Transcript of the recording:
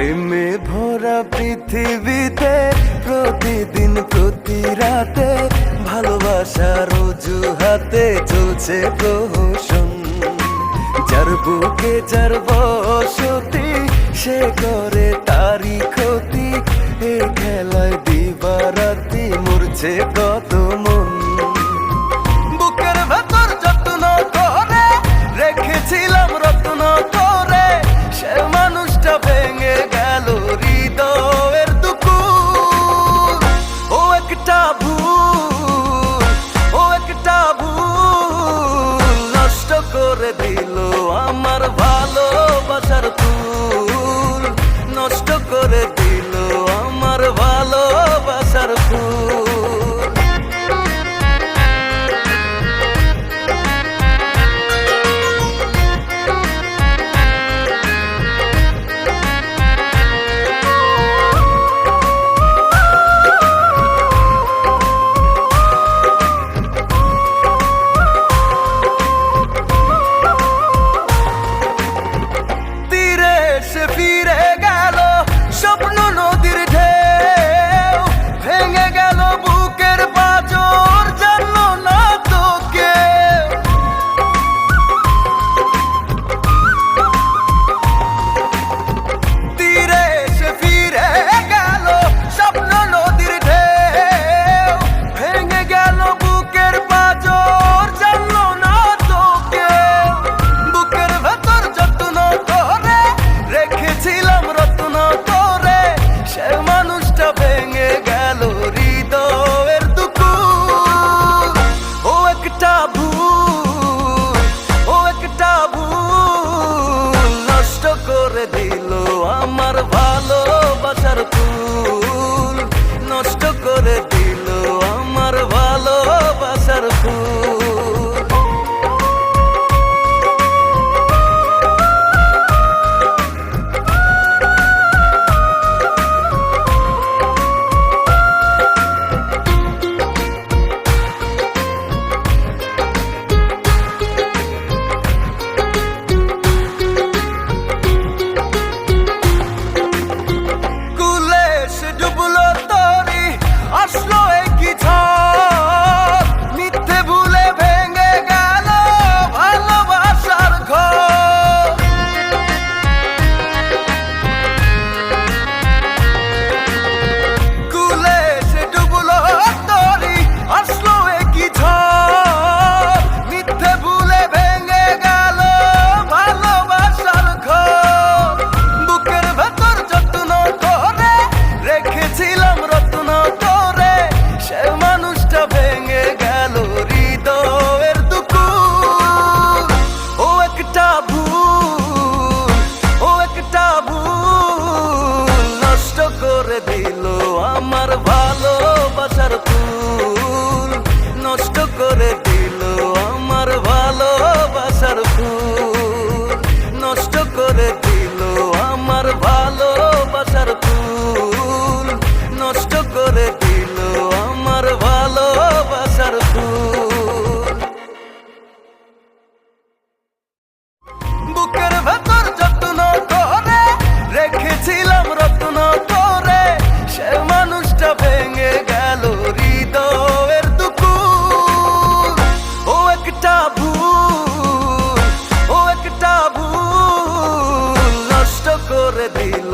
প্রেমে ভরা পৃথিবীতে প্রতিদিন প্রতি রাতে ভালোবাসার অজুহাতে চলছে প্রহসন। যার বুকে যার বসতি সে করে তারই ক্ষতি, এ খেলায় দিবারাতি মরছে কত মন। বুকের ভেতর যত্ন করে রেখেছিলাম রত্ন করে, সে মানুষটা ভেঙে গেল হৃদয়ের দুকুল। ও একটা ভুল, ও একটা ভুল নষ্ট করে দিল আমার ভালোবাসার ফুল, নষ্ট করে দিল আমার ভালোবাসার ফুল। সে ফিরে গেল স্বপ্ন নদীর ঢেউ, ভেঙে গেল বুকের পাঁজর জানলো না তো কেউ। তীরে সে ফিরে গেল স্বপ্ন নদীর ঢেউ, ভেঙে গেল বুকের পাঁজর জানলো না তো কেউ। বুকের ভেতর যত্ন করে রেখেছিলাম রত্ন করে, সে মানুষটা ভেঙে গেল হৃদয়ের দুকুল। ও একটা ভুল, ও একটা ভুল নষ্ট করে দিল আমার ভালোবাসার ফুল, নষ্ট করে দিল আমার ভালোবাসার ফুল। আসলো একই ঝড়, মিথ্যে ভুলে ভেঙে গেল ভালোবাসার ঘর। কুলে সে ডুবলো তরি, আসলো একই ঝড়, মিথ্যে ভুলে ভেঙে গেল ভালোবাসার ঘর। বুকের ভেতর যত্ন করে রেখেছিলাম রত্ন করে, সে মানুষটা ভেঙে গেল হৃদয়ের দুকুল। ও একটা ভুল, ও একটা ভুল নষ্ট করে দিল আমার ভালোবাসার ফুল, নষ্ট করে দিল আমার ভালোবাসার ফুল, নষ্ট করে দিল আমার ভালোবাসার ফুল, নষ্ট করে দিল আমার ভালোবাসার ফুল। বুকের ভেতর যত্ন করে রেখেছিলাম রত্ন করে, সে মানুষটা ভেঙে গেল হৃদয়ের দুকুল। ও একটা ভুল, ও একটা ভুল নষ্ট করে দিল